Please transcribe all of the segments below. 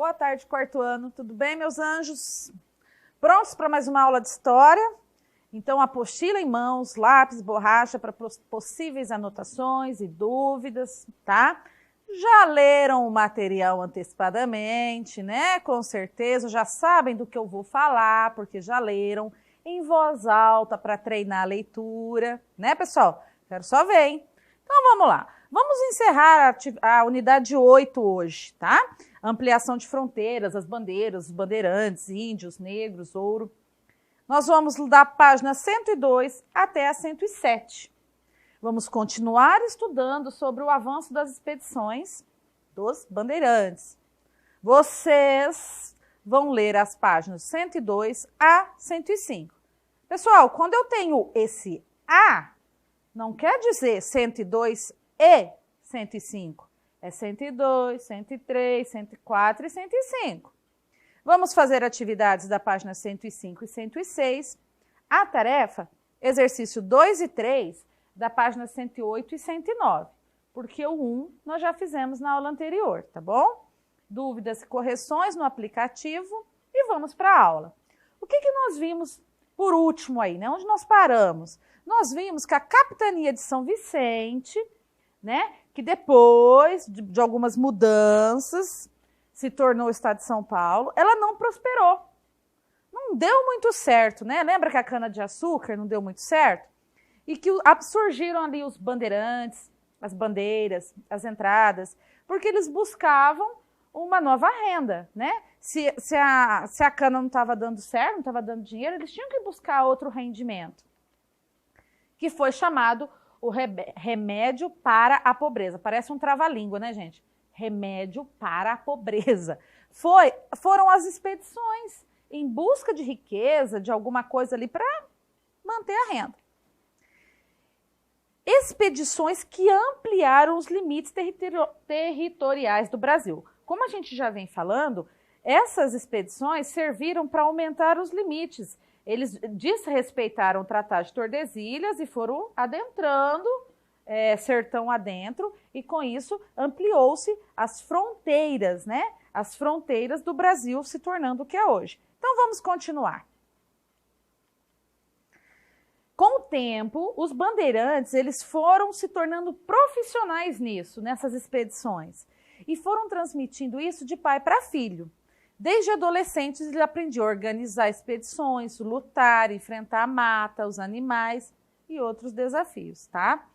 Boa tarde, quarto ano. Tudo bem, meus anjos? Prontos para mais uma aula de história? Então, apostila em mãos, lápis, borracha para possíveis anotações e dúvidas, tá? Já leram o material antecipadamente, né? Com certeza, já sabem do que eu vou falar, porque já leram em voz alta para treinar a leitura, né, pessoal? Quero só ver, hein? Então, vamos lá. Vamos encerrar a unidade 8 hoje, tá? Ampliação de fronteiras, as bandeiras, os bandeirantes, índios, negros, ouro. Nós vamos da página 102 até a 107. Vamos continuar estudando sobre o avanço das expedições dos bandeirantes. Vocês vão ler as páginas 102 a 105. Pessoal, quando eu tenho esse A, não quer dizer 102 e 105. É 102, 103, 104 e 105. Vamos fazer atividades da página 105 e 106. A tarefa, exercício 2 e 3, da página 108 e 109. Porque o 1 nós já fizemos na aula anterior, tá bom? Dúvidas e correções no aplicativo e vamos para a aula. O que nós vimos por último aí, né? Onde nós paramos? Nós vimos que a capitania de São Vicente, né, que depois de algumas mudanças se tornou o estado de São Paulo, ela não prosperou. Não deu muito certo, né? Lembra que a cana-de-açúcar não deu muito certo? E que surgiram ali os bandeirantes, as bandeiras, as entradas, porque eles buscavam uma nova renda, né? Se a cana não estava dando certo, não estava dando dinheiro, eles tinham que buscar outro rendimento, que foi chamado o remédio para a pobreza. Parece um trava-língua, né, gente? Remédio para a pobreza. Foram as expedições em busca de riqueza, de alguma coisa ali para manter a renda. Expedições que ampliaram os limites territoriais do Brasil. Como a gente já vem falando, essas expedições serviram para aumentar os limites. Eles desrespeitaram o Tratado de Tordesilhas e foram adentrando, sertão adentro, e com isso ampliou-se as fronteiras, né? As fronteiras do Brasil se tornando o que é hoje. Então vamos continuar. Com o tempo, os bandeirantes eles foram se tornando profissionais nisso, nessas expedições, e foram transmitindo isso de pai para filho. Desde adolescentes, ele aprendia a organizar expedições, lutar, enfrentar a mata, os animais e outros desafios, tá?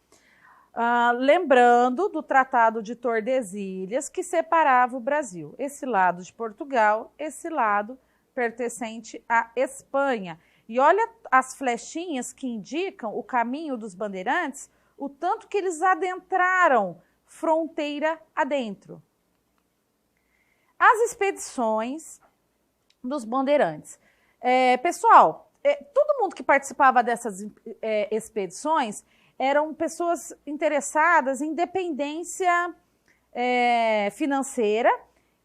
Lembrando do Tratado de Tordesilhas, que separava o Brasil. Esse lado de Portugal, esse lado pertencente à Espanha. E olha as flechinhas que indicam o caminho dos bandeirantes, o tanto que eles adentraram fronteira adentro. As expedições dos bandeirantes. Pessoal, todo mundo que participava dessas expedições eram pessoas interessadas em independência financeira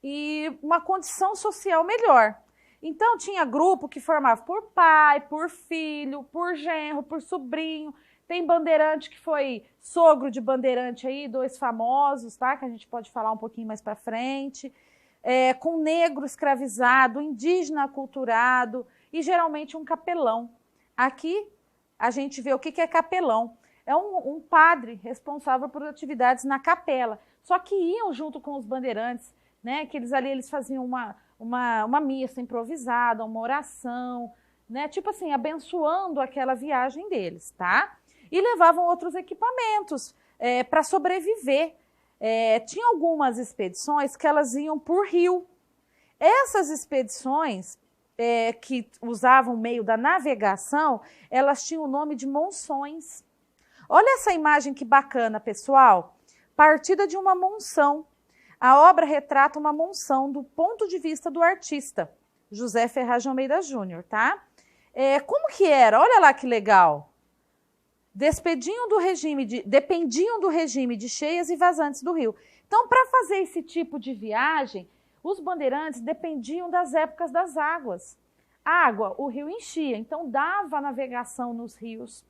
e uma condição social melhor. Então, tinha grupo que formava por pai, por filho, por genro, por sobrinho. Tem bandeirante que foi sogro de bandeirante aí, 2 famosos, tá? Que a gente pode falar um pouquinho mais para frente. Com negro escravizado, indígena aculturado e geralmente um capelão. Aqui a gente vê o que é capelão. É um padre responsável por atividades na capela, só que iam junto com os bandeirantes, né? Que eles faziam uma missa improvisada, uma oração, né? Tipo assim, abençoando aquela viagem deles, tá? E levavam outros equipamentos para sobreviver. Tinha algumas expedições que elas iam por rio. Essas expedições que usavam o meio da navegação, elas tinham o nome de monções. Olha essa imagem que bacana, pessoal. Partida de uma monção. A obra retrata uma monção do ponto de vista do artista, José Ferraz de Almeida Júnior, tá? Como que era? Olha lá que legal. Dependiam do regime de cheias e vazantes do rio. Então, para fazer esse tipo de viagem, os bandeirantes dependiam das épocas das águas. Água, o rio enchia, então dava navegação nos rios.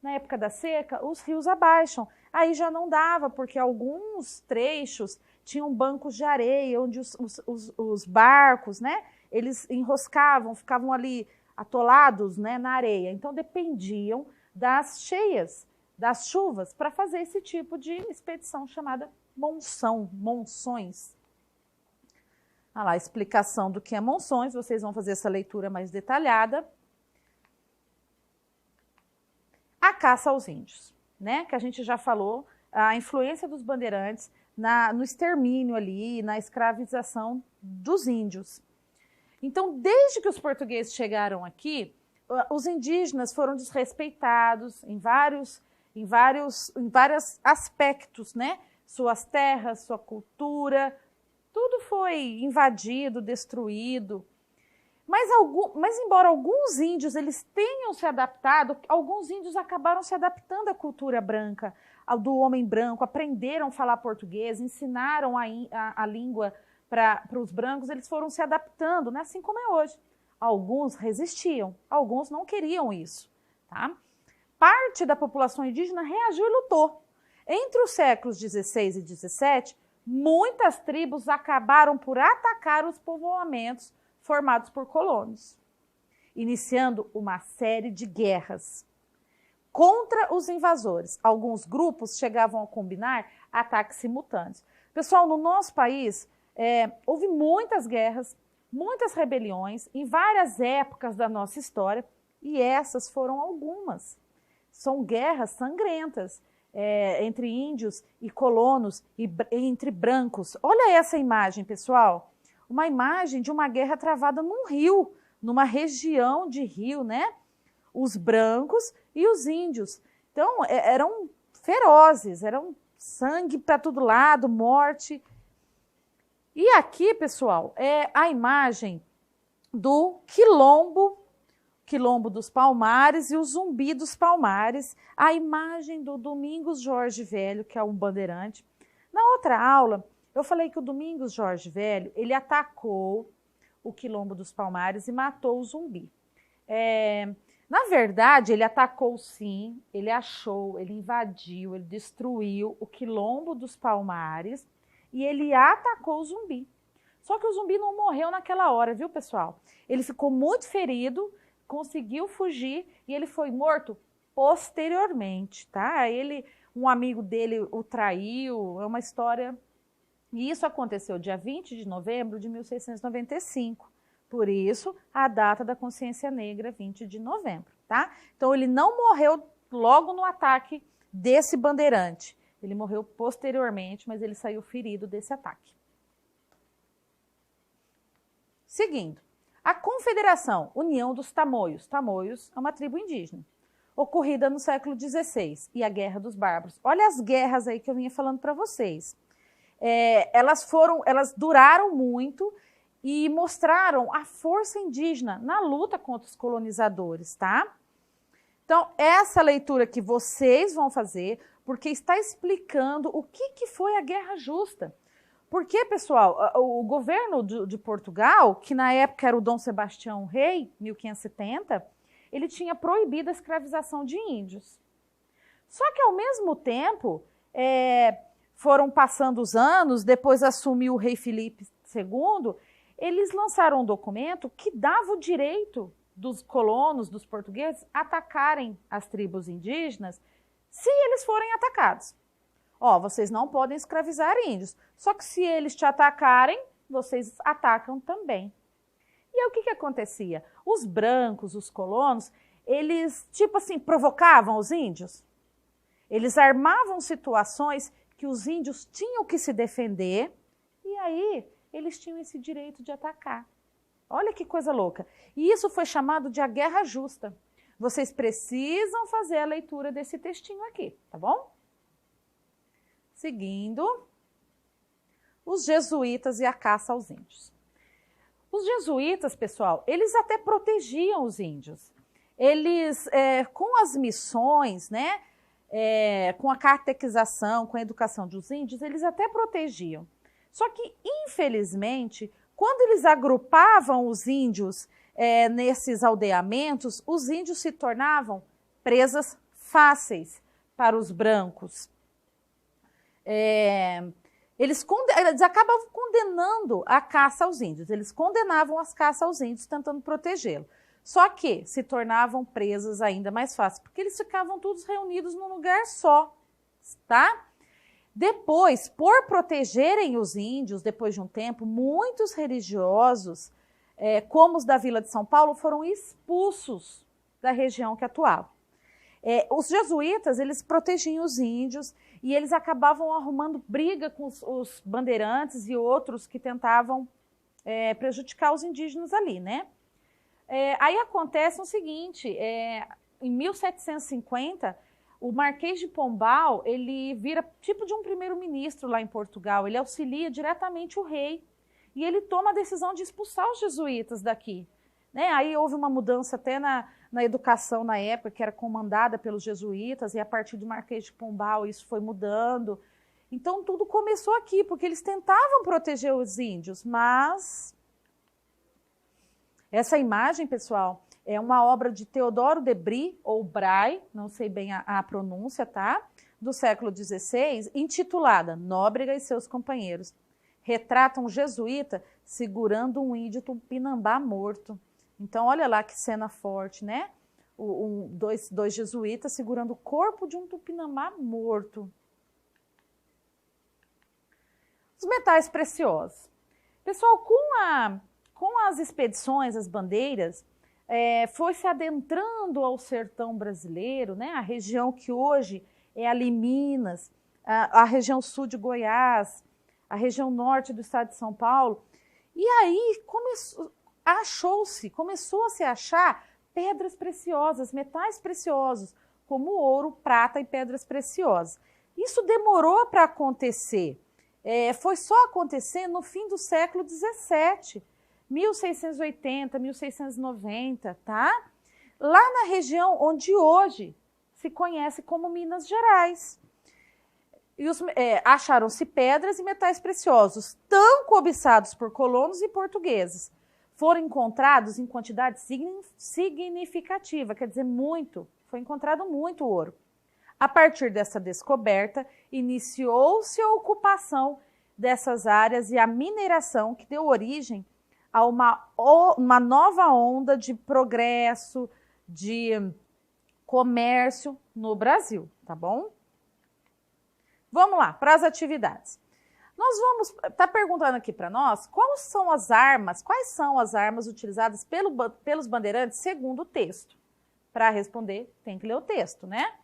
Na época da seca, os rios abaixam. Aí já não dava, porque alguns trechos tinham bancos de areia, onde os barcos, né, eles enroscavam, ficavam ali atolados, né, na areia. Então, dependiam das cheias, das chuvas, para fazer esse tipo de expedição chamada monções. Olha lá, a explicação do que é monções, vocês vão fazer essa leitura mais detalhada. A caça aos índios, né, que a gente já falou, a influência dos bandeirantes no extermínio ali, na escravização dos índios. Então, desde que os portugueses chegaram aqui, os indígenas foram desrespeitados em vários aspectos, né? Suas terras, sua cultura, tudo foi invadido, destruído. Mas embora alguns índios eles tenham se adaptado, alguns índios acabaram se adaptando à cultura branca, do homem branco, aprenderam a falar português, ensinaram a língua para os brancos, eles foram se adaptando, né? Assim como é hoje. Alguns resistiam, alguns não queriam isso. Tá? Parte da população indígena reagiu e lutou. Entre os séculos XVI e XVII, muitas tribos acabaram por atacar os povoamentos formados por colonos, iniciando uma série de guerras contra os invasores. Alguns grupos chegavam a combinar ataques simultâneos. Pessoal, no nosso país, houve muitas guerras, muitas rebeliões em várias épocas da nossa história, e essas foram algumas. São guerras sangrentas entre índios e colonos, e entre brancos. Olha essa imagem, pessoal. Uma imagem de uma guerra travada num rio, numa região de rio, né? Os brancos e os índios. Então, eram ferozes, eram sangue para todo lado, morte. E aqui, pessoal, é a imagem do Quilombo dos Palmares e o Zumbi dos Palmares, a imagem do Domingos Jorge Velho, que é um bandeirante. Na outra aula, eu falei que o Domingos Jorge Velho, ele atacou o Quilombo dos Palmares e matou o Zumbi. Na verdade, ele atacou sim, ele achou, ele invadiu, ele destruiu o Quilombo dos Palmares e ele atacou o Zumbi. Só que o Zumbi não morreu naquela hora, viu, pessoal? Ele ficou muito ferido, conseguiu fugir e ele foi morto posteriormente, tá? Um amigo dele o traiu, é uma história... E isso aconteceu dia 20 de novembro de 1695. Por isso, a data da consciência negra, 20 de novembro, tá? Então, ele não morreu logo no ataque desse bandeirante. Ele morreu posteriormente, mas ele saiu ferido desse ataque. Seguindo, a Confederação União dos Tamoios. Tamoios é uma tribo indígena, ocorrida no século XVI, e a Guerra dos Bárbaros. Olha as guerras aí que eu vinha falando para vocês. Elas duraram muito e mostraram a força indígena na luta contra os colonizadores, tá? Então, essa leitura que vocês vão fazer, porque está explicando o que foi a Guerra Justa. Porque, pessoal, o governo de Portugal, que na época era o Dom Sebastião Rei, 1570, ele tinha proibido a escravização de índios. Só que, ao mesmo tempo, foram passando os anos, depois assumiu o rei Filipe II, eles lançaram um documento que dava o direito dos colonos, dos portugueses, atacarem as tribos indígenas se eles forem atacados. Vocês não podem escravizar índios, só que se eles te atacarem, vocês atacam também. E aí o que acontecia? Os brancos, os colonos, eles, tipo assim, provocavam os índios. Eles armavam situações que os índios tinham que se defender, e aí eles tinham esse direito de atacar. Olha que coisa louca. E isso foi chamado de a Guerra Justa. Vocês precisam fazer a leitura desse textinho aqui, tá bom? Seguindo, os jesuítas e a caça aos índios. Os jesuítas, pessoal, eles até protegiam os índios. Eles, com as missões, né, com a catequização, com a educação dos índios, eles até protegiam. Só que, infelizmente, quando eles agrupavam os índios nesses aldeamentos, os índios se tornavam presas fáceis para os brancos. eles acabavam condenando a caça aos índios. Eles condenavam as caças aos índios, tentando protegê-los. Só que se tornavam presas ainda mais fácil, porque eles ficavam todos reunidos num lugar só, tá? Depois, por protegerem os índios, depois de um tempo, muitos religiosos, como os da Vila de São Paulo, foram expulsos da região que atuavam. Os jesuítas, eles protegiam os índios e eles acabavam arrumando briga com os bandeirantes e outros que tentavam prejudicar os indígenas ali, né? Aí acontece o seguinte, em 1750, o Marquês de Pombal, ele vira tipo de um primeiro-ministro lá em Portugal, ele auxilia diretamente o rei e ele toma a decisão de expulsar os jesuítas daqui. Né? Aí houve uma mudança até na educação na época, que era comandada pelos jesuítas, e a partir do Marquês de Pombal isso foi mudando. Então tudo começou aqui, porque eles tentavam proteger os índios, mas... Essa imagem, pessoal, é uma obra de Teodoro de Bry, ou Bray, não sei bem a pronúncia, tá? Do século XVI, intitulada Nóbrega e seus companheiros. Retrata um jesuíta segurando um índio tupinambá morto. Então, olha lá que cena forte, né? Dois jesuítas segurando o corpo de um tupinambá morto. Os metais preciosos. Pessoal, com as expedições, as bandeiras, foi se adentrando ao sertão brasileiro, né? A região que hoje é ali Minas, a região sul de Goiás, a região norte do estado de São Paulo. E aí começou a se achar pedras preciosas, metais preciosos, como ouro, prata e pedras preciosas. Isso demorou para acontecer. Foi só acontecer no fim do século XVII, 1680, 1690, tá? Lá na região onde hoje se conhece como Minas Gerais. E acharam-se pedras e metais preciosos, tão cobiçados por colonos e portugueses. Foram encontrados em quantidade significativa, quer dizer, muito. Foi encontrado muito ouro. A partir dessa descoberta, iniciou-se a ocupação dessas áreas e a mineração que deu origem a uma nova onda de progresso, de comércio no Brasil, tá bom? Vamos lá, para as atividades. Tá perguntando aqui para nós quais são as armas utilizadas pelos bandeirantes segundo o texto. Para responder, tem que ler o texto, né?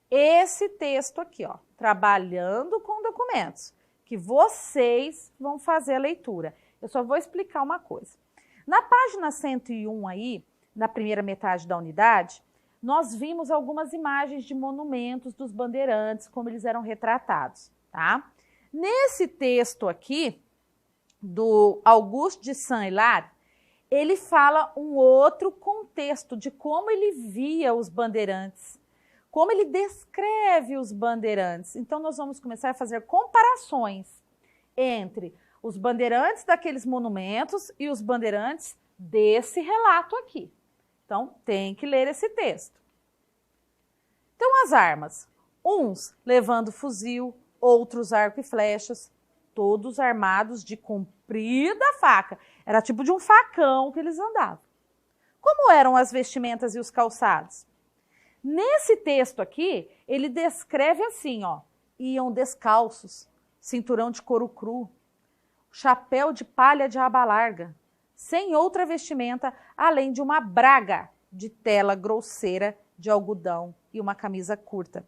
Esse texto aqui, ó, trabalhando com documentos, que vocês vão fazer a leitura. Eu só vou explicar uma coisa. Na página 101 aí, na primeira metade da unidade, nós vimos algumas imagens de monumentos dos bandeirantes, como eles eram retratados, tá? Nesse texto aqui, do Auguste de Saint-Hilaire, ele fala um outro contexto de como ele via os bandeirantes, como ele descreve os bandeirantes. Então, nós vamos começar a fazer comparações entre os bandeirantes daqueles monumentos e os bandeirantes desse relato aqui. Então, tem que ler esse texto. Então, as armas. Uns levando fuzil, outros arco e flechas, todos armados de comprida faca. Era tipo de um facão que eles andavam. Como eram as vestimentas e os calçados? Nesse texto aqui, ele descreve assim, ó, iam descalços, cinturão de couro cru, chapéu de palha de aba larga, sem outra vestimenta, além de uma braga de tela grosseira de algodão e uma camisa curta.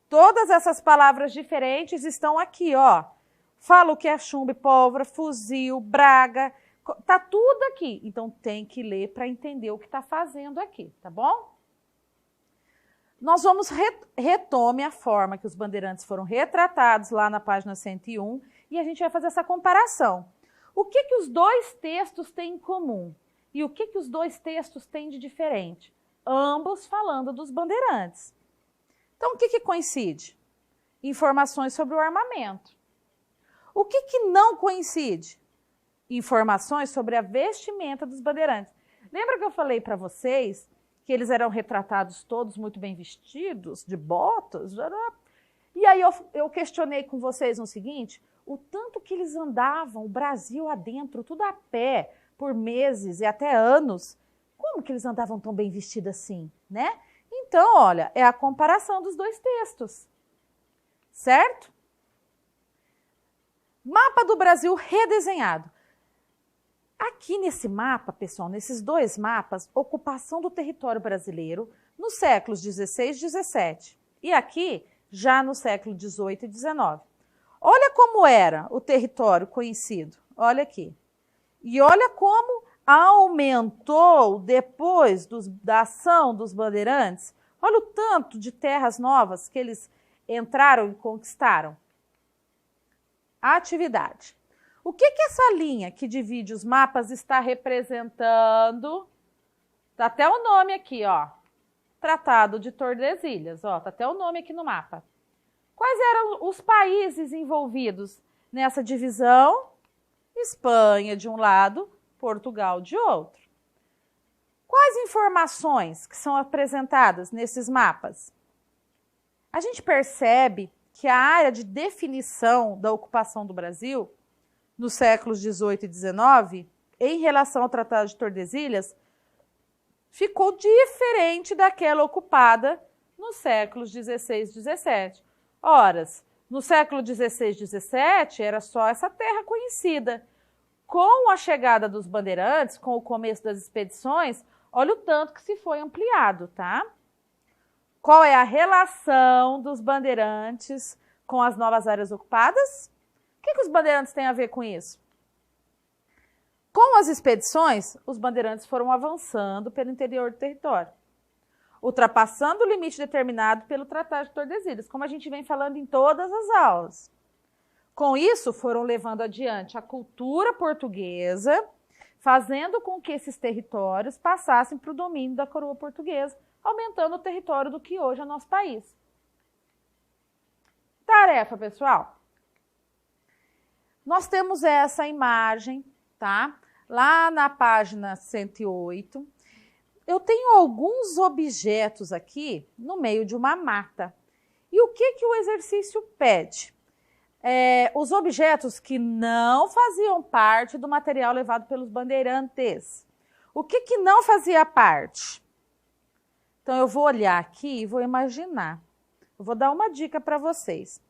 Todas essas palavras diferentes estão aqui, ó. Fala o que é chumbo e pólvora, fuzil, braga, tá tudo aqui. Então tem que ler para entender o que está fazendo aqui, tá bom? Nós vamos retome a forma que os bandeirantes foram retratados lá na página 101 e a gente vai fazer essa comparação. O que os dois textos têm em comum? E o que os dois textos têm de diferente? Ambos falando dos bandeirantes. Então, o que coincide? Informações sobre o armamento. O que não coincide? Informações sobre a vestimenta dos bandeirantes. Lembra que eu falei para vocês que eles eram retratados todos muito bem vestidos, de botas? E aí eu questionei com vocês no seguinte, o tanto que eles andavam, o Brasil adentro, tudo a pé, por meses e até anos, como que eles andavam tão bem vestidos assim, né? Então, olha, é a comparação dos dois textos, certo? Mapa do Brasil redesenhado. Aqui nesse mapa, pessoal, nesses dois mapas, ocupação do território brasileiro nos séculos 16 e 17. E aqui, já no século 18 e 19. Olha como era o território conhecido. Olha aqui. E olha como aumentou depois da ação dos bandeirantes. Olha o tanto de terras novas que eles entraram e conquistaram. Atividade. O que essa linha que divide os mapas está representando? Tá até o nome aqui, ó. Tratado de Tordesilhas, ó. Tá até o nome aqui no mapa. Quais eram os países envolvidos nessa divisão? Espanha de um lado, Portugal de outro. Quais informações que são apresentadas nesses mapas? A gente percebe que a área de definição da ocupação do Brasil, nos séculos 18 e 19, em relação ao Tratado de Tordesilhas, ficou diferente daquela ocupada nos séculos 16 e 17. Ora, no século 16 e 17 era só essa terra conhecida. Com a chegada dos bandeirantes, com o começo das expedições, olha o tanto que se foi ampliado, tá? Qual é a relação dos bandeirantes com as novas áreas ocupadas? O que os bandeirantes têm a ver com isso? Com as expedições, os bandeirantes foram avançando pelo interior do território, ultrapassando o limite determinado pelo Tratado de Tordesilhas, como a gente vem falando em todas as aulas. Com isso, foram levando adiante a cultura portuguesa, fazendo com que esses territórios passassem para o domínio da coroa portuguesa, aumentando o território do que hoje é nosso país. Tarefa, pessoal. Nós temos essa imagem, tá? Lá na página 108. Eu tenho alguns objetos aqui no meio de uma mata. E o que o exercício pede? Os objetos que não faziam parte do material levado pelos bandeirantes. O que não fazia parte? Então, eu vou olhar aqui e vou imaginar. Eu vou dar uma dica para vocês.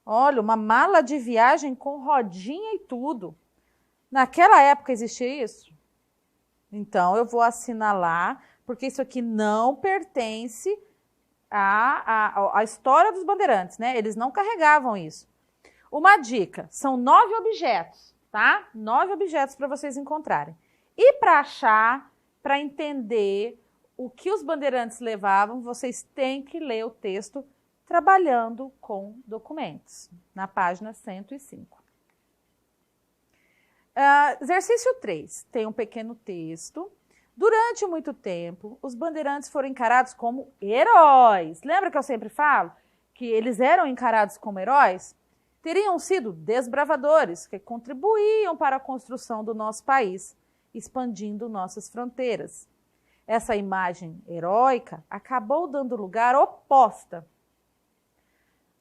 Olha, uma mala de viagem com rodinha e tudo. Naquela época existia isso? Então, eu vou assinalar, porque isso aqui não pertence à história dos bandeirantes, né? Eles não carregavam isso. Uma dica, são 9 objetos, tá? 9 objetos para vocês encontrarem. E para achar, para entender o que os bandeirantes levavam, vocês têm que ler o texto Trabalhando com Documentos, na página 105. Exercício 3, tem um pequeno texto. Durante muito tempo, os bandeirantes foram encarados como heróis. Lembra que eu sempre falo que eles eram encarados como heróis? Teriam sido desbravadores que contribuíam para a construção do nosso país, expandindo nossas fronteiras. Essa imagem heróica acabou dando lugar oposta.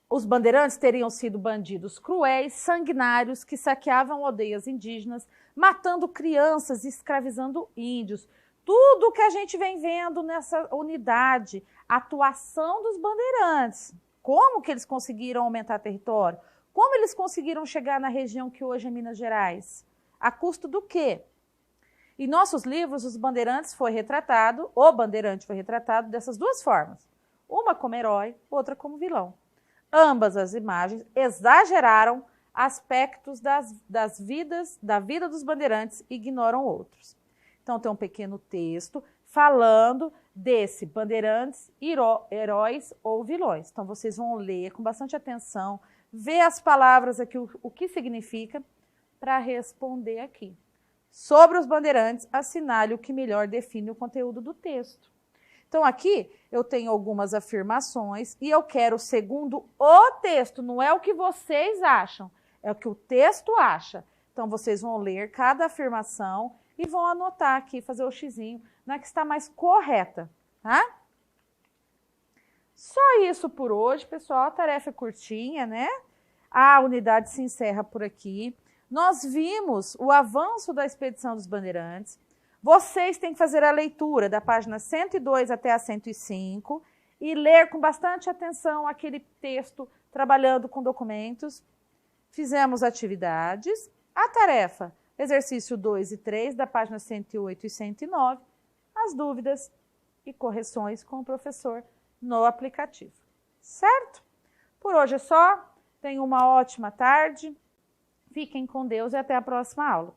Os bandeirantes teriam sido bandidos cruéis, sanguinários, que saqueavam aldeias indígenas, matando crianças e escravizando índios. Tudo que a gente vem vendo nessa unidade, a atuação dos bandeirantes. Como que eles conseguiram aumentar território? Como eles conseguiram chegar na região que hoje é Minas Gerais? A custo do quê? Em nossos livros, o bandeirante foi retratado dessas duas formas. Uma como herói, outra como vilão. Ambas as imagens exageraram aspectos da vida dos bandeirantes e ignoram outros. Então, tem um pequeno texto falando desse bandeirantes, heróis ou vilões. Então, vocês vão ler com bastante atenção, ver as palavras aqui, o que significa, para responder aqui. Sobre os bandeirantes, assinale o que melhor define o conteúdo do texto. Então, aqui eu tenho algumas afirmações e eu quero segundo o texto, não é o que vocês acham, é o que o texto acha. Então, vocês vão ler cada afirmação e vão anotar aqui, fazer o xizinho na que está mais correta, tá? Só isso por hoje, pessoal. A tarefa é curtinha, né? A unidade se encerra por aqui. Nós vimos o avanço da Expedição dos Bandeirantes. Vocês têm que fazer a leitura da página 102 até a 105 e ler com bastante atenção aquele texto trabalhando com documentos. Fizemos atividades. A tarefa, exercício 2 e 3, da página 108 e 109, as dúvidas e correções com o professor no aplicativo. Certo? Por hoje é só. Tenham uma ótima tarde. Fiquem com Deus e até a próxima aula.